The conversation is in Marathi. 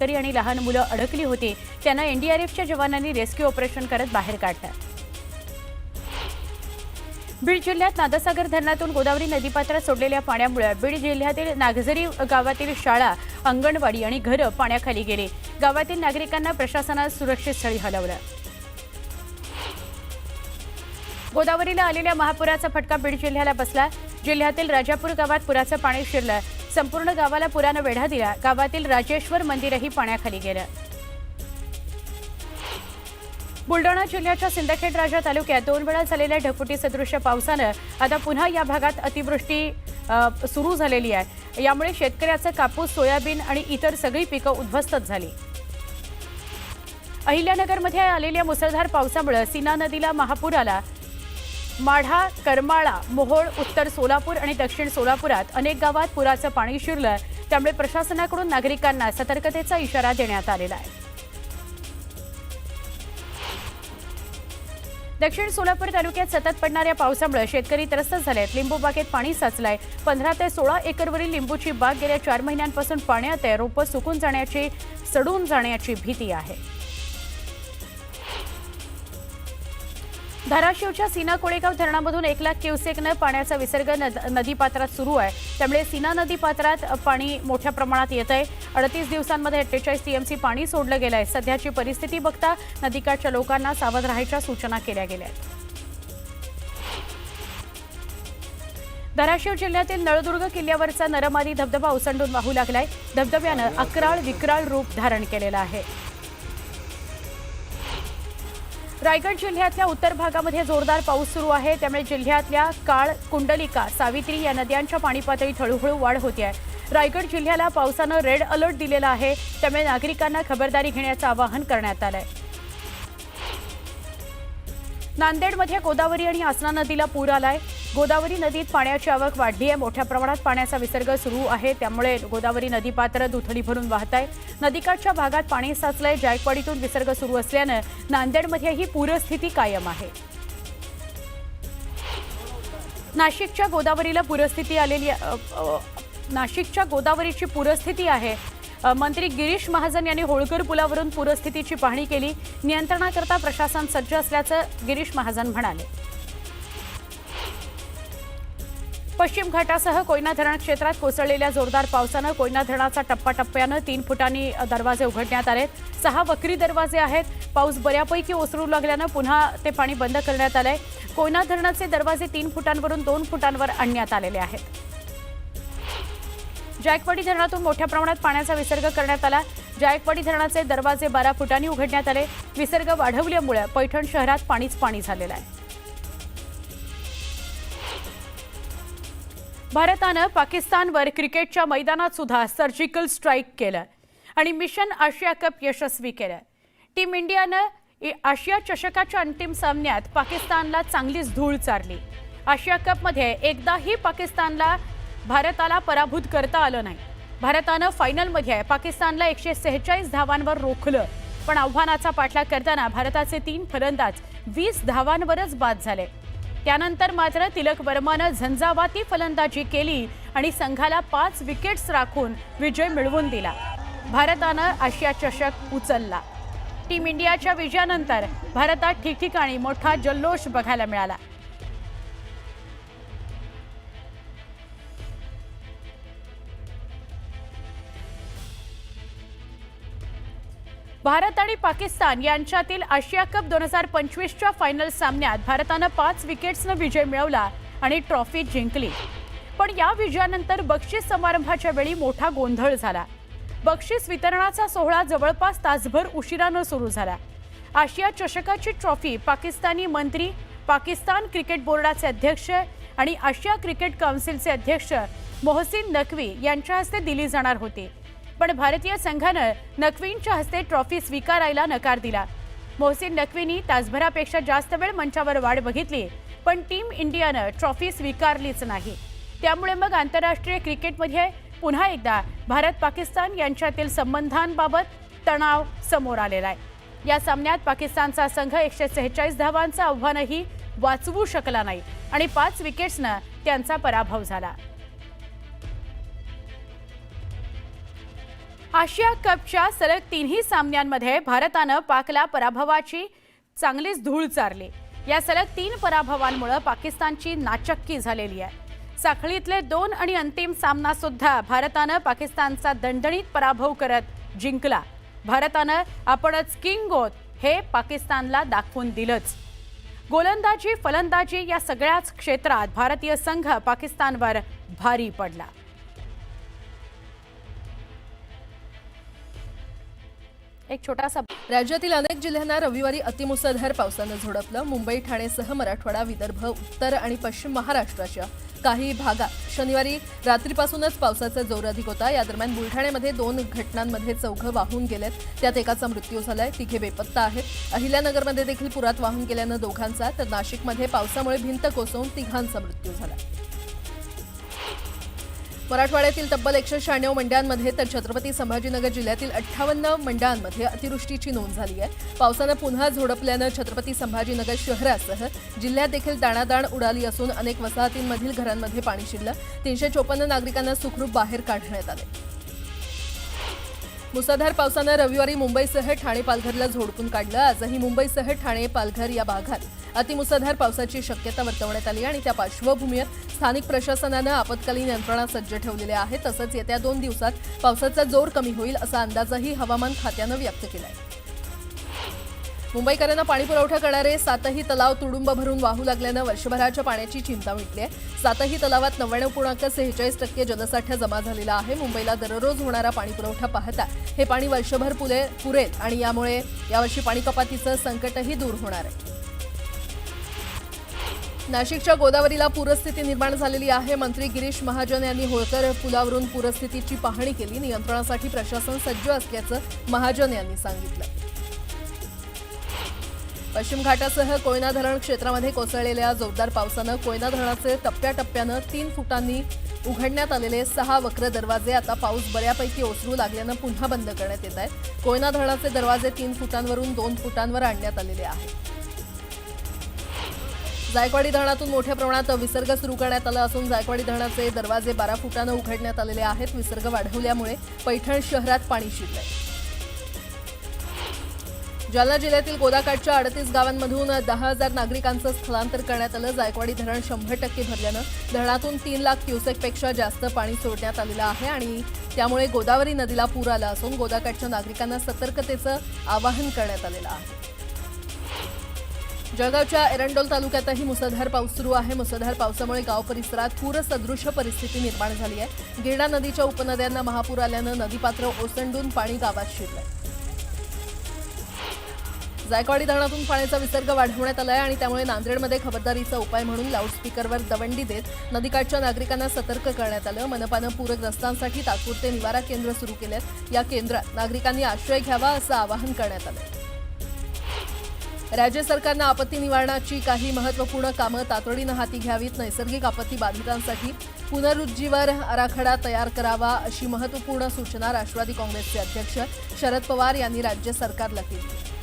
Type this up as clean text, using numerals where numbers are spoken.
तरी आणि लहान मुलं अडकली होती त्यांना एनडीआरएफच्या जवानांनी रेस्क्यू ऑपरेशन करत बाहेर काढलं। बीड जिल्ह्यात नादसागर धरणातून गोदावरी नदीपात्रात सोडलेल्या पाण्यामुळे बीड जिल्ह्यातील नागझरी गावातील शाळा, अंगणवाडी आणि घरं पाण्याखाली गेली। गावातील नागरिकांना प्रशासनाने सुरक्षित स्थळी हलवलं। गोदावरीला आलेल्या महापुराचा फटका बीड जिल्ह्याला बसला। जिल्ह्यातील राजापूर गावात पुराचं पाणी शिरलं। संपूर्ण गावाला पुरानं वेढा दिला। गावातील राजेश्वर मंदिरही पाण्याखाली गेलं। बुलढाणा जिल्ह्याच्या सिंदखेड राजा तालुक्यात 2 वेळा झालेल्या ढगफुटी सदृश्य पावसानं आता पुन्हा या भागात अतिवृष्टी सुरू झालेली आहे। यामुळे शेतकऱ्याचं कापूस, सोयाबीन आणि इतर सगळी पिकं उद्ध्वस्त झाली। अहिल्यानगरमध्ये आलेल्या मुसळधार पावसामुळे सीना नदीला महापूर आला। माढा, करमाळा, मोहोळ, उत्तर सोलापूर आणि दक्षिण सोलापुरात अनेक गावात पुराचं पाणी शिरलं। त्यामुळे प्रशासनाकडून नागरिकांना सतर्कतेचा इशारा देण्यात आलेला आहे। दक्षिण सोलापूर तालुक्यात सतत पडणाऱ्या पावसामुळे शेतकरी त्रस्त झालेत। लिंबू बागेत पाणी साचलंय। 15 ते 16 एकरवरील लिंबूची बाग गेल्या 4 महिन्यांपासून पाण्यात आहे। रोपं सुकून जाण्याची, सडून जाण्याची भीती आहे। धाराशिवच्या सीना कोळेगाव धरणामधून 1 लाख क्युसेकनं पाण्याचा विसर्ग नदीपात्रात सुरू आहे। त्यामुळे सीना नदीपात्रात पाणी मोठ्या प्रमाणात येत आहे। 38 दिवसांमध्ये 48 टीएमसी पाणी सोडलं गेलं आहे। सध्याची परिस्थिती बघता नदीकाठच्या लोकांना सावध राहायच्या सूचना केल्या गेल्या आहेत। धाराशिव जिल्ह्यातील नळदुर्ग किल्ल्यावरचा नरमादी धबधबा ओसंडून वाहू लागलाय। धबधब्यानं अक्राळ विक्राळ रूप धारण केलेलं आहे। रायगड जिल्ह्यातल्या उत्तर भागामध्ये जोरदार पाऊस सुरू आहे। त्यामुळे जिल्ह्यातल्या काळ, कुंडलिका, सावित्री या नद्यांच्या पाणी पातळीत हळूहळू वाढ होते आहे। रायगड जिल्ह्याला पावसानं रेड अलर्ट दिलेला आहे। त्यामुळे नागरिकांना खबरदारी घेण्याचं आवाहन करण्यात आलंय। नांदेडमध्ये गोदावरी आणि आसना नदीला पूर आलाय। गोदावरी नदीत पाण्याची आवक वाढली आहे। मोठ्या प्रमाणात पाण्याचा विसर्ग सुरू आहे। त्यामुळे गोदावरी नदीपात्र दुथडी भरून वाहत आहे। नदीकाठच्या भागात पाणी साचलंय। जायकवाडीतून विसर्ग सुरू असल्यानं नांदेडमध्येही पूरस्थिती कायम आहे। नाशिकच्या गोदावरीला पूरस्थिती आलेली नाशिकच्या गोदावरीची पूरस्थिती आहे। मंत्री गिरीश महाजन यांनी होळकर पुलावरून पूरस्थितीची पाहणी केली। नियंत्रणाकरता प्रशासन सज्ज असल्याचं गिरीश महाजन म्हणाले। पश्चिम घाटासह कोयना धरण क्षेत्रात कोसळलेल्या जोरदार पावसानं कोयना धरणाचा टप्प्याटप्प्यानं 3 फुटांनी दरवाजे उघडण्यात आलेत। 6 वक्री दरवाजे आहेत। पाऊस बऱ्यापैकी ओसरू लागल्यानं पुन्हा ते पाणी बंद करण्यात आलंय। कोयना धरणाचे दरवाजे 3 फुटांवरून 2 फुटांवर आणण्यात आलेले आहेत। जायकवाडी धरणातून मोठ्या प्रमाणात पाण्याचा विसर्ग करण्यात आला। जायकवाडी धरणाचे दरवाजे 12 फुटांनी उघडण्यात आले। विसर्ग वाढवल्यामुळे पैठण शहरात पाणीच पाणी झालेलं आहे। भारतानं पाकिस्तानवर क्रिकेटच्या मैदानात सुद्धा सर्जिकल स्ट्राईक केलं आणि मिशन आशिया कप यशस्वी केलं। टीम इंडियानं आशिया चषकाच्या अंतिम सामन्यात पाकिस्तानला चांगलीच धूळ चारली। आशिया कपमध्ये एकदाही भारताला पराभूत करता आलं नाही। भारतानं फायनलमध्ये पाकिस्तानला 146 धावांवर रोखलं, पण आव्हानाचा पाठलाग करताना भारताचे 3 फलंदाज 20 धावांवरच बाद झाले। त्यानंतर मात्र तिलक वर्मानं झंझावाती फलंदाजी केली आणि संघाला 5 विकेट्स राखून विजय मिळवून दिला। भारतानं आशिया चषक उचलला। टीम इंडियाच्या विजयानंतर भारतात ठिकठिकाणी मोठा जल्लोष बघायला मिळाला। भारत आणि पाकिस्तान यांच्यातील आशिया कप 2025च्या फायनल सामन्यात भारतानं 5 विकेट्सनं विजय मिळवला आणि ट्रॉफी जिंकली। पण या विजयानंतर बक्षीस समारंभाच्या वेळी मोठा गोंधळ झाला। बक्षीस वितरणाचा सोहळा जवळपास तासभर उशिरानं सुरू झाला। आशिया चषकाची ट्रॉफी पाकिस्तानी मंत्री, पाकिस्तान क्रिकेट बोर्डाचे अध्यक्ष आणि आशिया क्रिकेट काउन्सिलचे अध्यक्ष मोहसिन नकवी यांच्या हस्ते दिली जाणार होती। पण भारतीय संघानं नकवींच्या हस्ते ट्रॉफी स्वीकारायला नकार दिला। मोहसिन नकवींनी तासभरापेक्षा जास्त वेळ मंचावर वाट बघितली, पण टीम इंडियानं ट्रॉफी स्वीकारलीच नाही। त्यामुळे मग आंतरराष्ट्रीय क्रिकेटमध्ये पुन्हा एकदा भारत पाकिस्तान यांच्यातील संबंधांबाबत तणाव समोर आलेला आहे। या सामन्यात पाकिस्तानचा संघ 146 धावांचं आव्हानही वाचवू शकला नाही आणि 5 विकेट्सनं त्यांचा पराभव झाला। आशिया कपच्या सलग 3ही सामन्यांमध्ये भारतानं पाकला पराभवाची चांगलीच धूळ चारली। या सलग 3 पराभवांमुळे पाकिस्तानची नाचक्की झालेली आहे। साखळीतले 2 आणि अंतिम सामना सुद्धा भारतानं पाकिस्तानचा दणदणीत पराभव करत जिंकला। भारतानं आपणच किंग आहोत हे पाकिस्तानला दाखवून दिलंच। गोलंदाजी फलंदाजी या सगळ्याच क्षेत्रात भारतीय संघ पाकिस्तानवर भारी पडला। एक छोटासा राज्यातील अनेक जिल्ह्यांना रविवारी अतिमुसळधार पावसानं झोडपलं। मुंबई ठाणेसह मराठवाडा विदर्भ उत्तर आणि पश्चिम महाराष्ट्राच्या काही भागात शनिवारी रात्रीपासूनच पावसाचा जोर अधिक होता। या दरम्यान बुलढाण्यामध्ये 2 घटनांमध्ये 4 वाहून गेलेत, त्यात एकाचा मृत्यू झालाय, 3 बेपत्ता आहेत। अहिल्यानगरमध्ये देखील पुरात वाहून गेल्यानं 2 तर नाशिकमध्ये पावसामुळे भिंत कोसळून 3 मृत्यू झाला। मराठवाड्यातील तब्बल 196 मंडळांमध्ये तर छत्रपती संभाजीनगर जिल्ह्यातील 58 मंडळांमध्ये अतिवृष्टीची नोंद झाली आहे। पावसानं पुन्हा झोडपल्यानं छत्रपती संभाजीनगर शहरासह जिल्ह्यात देखील दाणादाण उडाली असून अनेक वसाहतींमधील घरांमध्ये पाणी शिरलं। 354 नागरिकांना सुखरूप बाहेर काढण्यात आले। मुसळधार पावसानं रविवारी मुंबईसह ठाणे पालघरला झोडपून काढलं। आजही मुंबईसह ठाणे पालघर या भागात अतिमुसळधार पावसाची शक्यता वर्तवण्यात आली आणि त्या पार्श्वभूमीवर स्थानिक प्रशासनानं आपत्कालीन यंत्रणा सज्ज ठेवलेल्या आहेत। तसंच येत्या 2 दिवसात पावसाचा जोर कमी होईल असा अंदाजही हवामान खात्यानं व्यक्त केलाय। मुंबईकरांना पाणीपुरवठा करणारे 7ही तलाव तुडुंब भरून वाहू लागल्यानं वर्षभराच्या पाण्याची चिंता मिटली आहे। 7ही तलावात 99.46% जलसाठा जमा झालेला आहे। मुंबईला दररोज होणारा पाणीपुरवठा पाहता हे पाणी वर्षभर पुरेल आणि यामुळे यावर्षी पाणी कपातीचं संकटही दूर होणार आहे। नाशिकच्या गोदावरीला पूरस्थिती निर्माण झालेली आहे। मंत्री गिरीश महाजन यांनी होळकर पुलावरून पूरस्थितीची पाहणी केली। नियंत्रणासाठी प्रशासन सज्ज असल्याचं महाजन यांनी सांगितलं। पश्चिम घाटासह कोयना धरण क्षेत्रामध्ये कोसळलेल्या जोरदार पावसानं कोयना धरणाचे टप्प्याटप्प्यानं 3 फुटांनी उघडण्यात आलेले 6 वक्र दरवाजे आता पाऊस बऱ्यापैकी ओसरू लागल्यानं पुन्हा बंद करण्यात येत आहेत। कोयना धरणाचे दरवाजे 3 फुटांवरून 2 फुटांवर आणण्यात आलेले आहेत। जायकवाडी धरणातून मोठ्या प्रमाणात विसर्ग सुरू करण्यात आला असून जायकवाडी धरणाचे दरवाजे 12 फुटांनं उघडण्यात आलेले आहेत। विसर्ग वाढवल्यामुळे पैठण शहरात पाणी शिरलंय। जालना जिल्ह्यातील गोदाकाठच्या 38 गावांमधून 10,000 नागरिकांचं स्थलांतर करण्यात आलं। जायकवाडी धरण 100% भरल्यानं धरणातून 3 लाख क्युसेकपेक्षा जास्त पाणी सोडण्यात आलेलं आहे आणि त्यामुळे गोदावरी नदीला पूर आला असून गोदाकाठच्या नागरिकांना सतर्कतेचं आवाहन करण्यात आलेलं आहे। जळगावच्या एरंडोल तालुक्यातही मुसळधार पाऊस सुरू आहे। मुसळधार पावसामुळे गाव परिसरात पूरसदृश परिस्थिती निर्माण झाली आहे। गिरणा नदीच्या उपनद्यांना महापूर आल्यानं नदीपात्र ओसंडून पाणी गावात शिरलंय। जायकवाडी धरणातून पाण्याचा विसर्ग वाढवण्यात आलाय आणि त्यामुळे नांदेडमध्ये खबरदारीचा उपाय म्हणून लाऊडस्पीकरवर दवंडी देत नदीकाठच्या नागरिकांना सतर्क करण्यात आलं। मनपानं पूरग्रस्तांसाठी तात्पुरते निवारा केंद्र सुरू केलेत। या केंद्रात नागरिकांनी आश्रय घ्यावा असं आवाहन करण्यात आलं। राज्य सरकारनं आपत्ती निवारणाची काही महत्त्वपूर्ण कामं तातडीनं हाती घ्यावीत। नैसर्गिक आपत्ती बाधितांसाठी पुनरुज्जीवन आराखडा तयार करावा अशी महत्त्वपूर्ण सूचना राष्ट्रवादी काँग्रेसचे अध्यक्ष शरद पवार यांनी राज्य सरकारला केली।